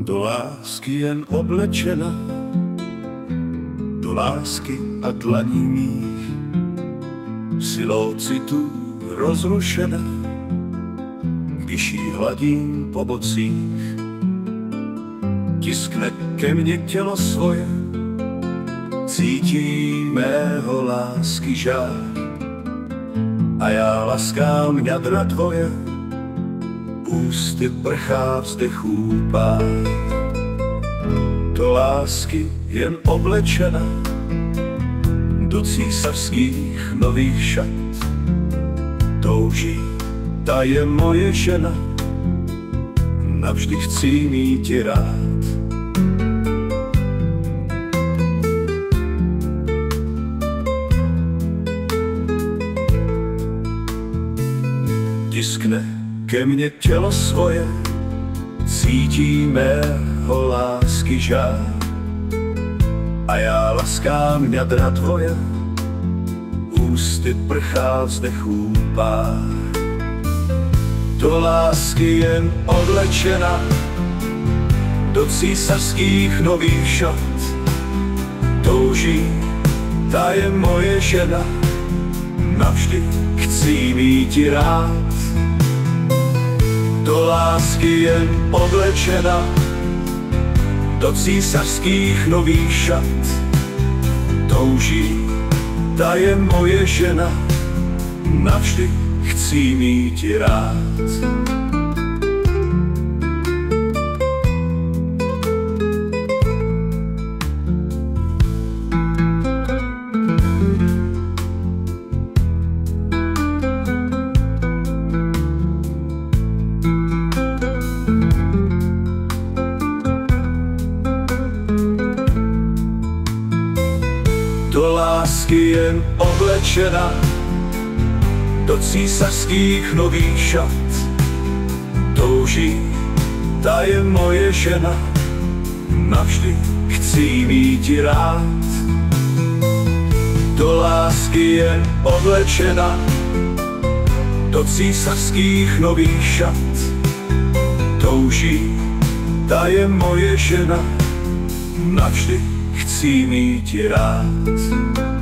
Do lásky jen oblečena, do lásky a dlaní mých, silou citu rozrušena, když jí hladím po bocích. Tiskne ke mně tělo svoje, cítí mého lásky žár, a já laskám jadra tvoje, ústy prchá vzdechů pár. Do lásky jen oblečena, do císařských nových šat, touží, ta je moje žena, navždy chci mít ji rád. Tiskne ke mně tělo svoje, cítí mého lásky žár, a já laskám jadra tvoje, ústy prchá vzdechů pár. Do lásky jen oblečena, do císařských nových šat, touží, ta je moje žena, navždy chci mít ji rád. Do lásky jen oblečena, do císařských nových šat, touží, ta je moje žena, navždy chci mít ji rád. Do lásky jen oblečena, do císařských nových šat, touží, ta je moje žena, navždy chci mít ji rád. Do lásky jen oblečena, do císařských nových šat, touží, ta je moje žena, navždy chci mít ji rád.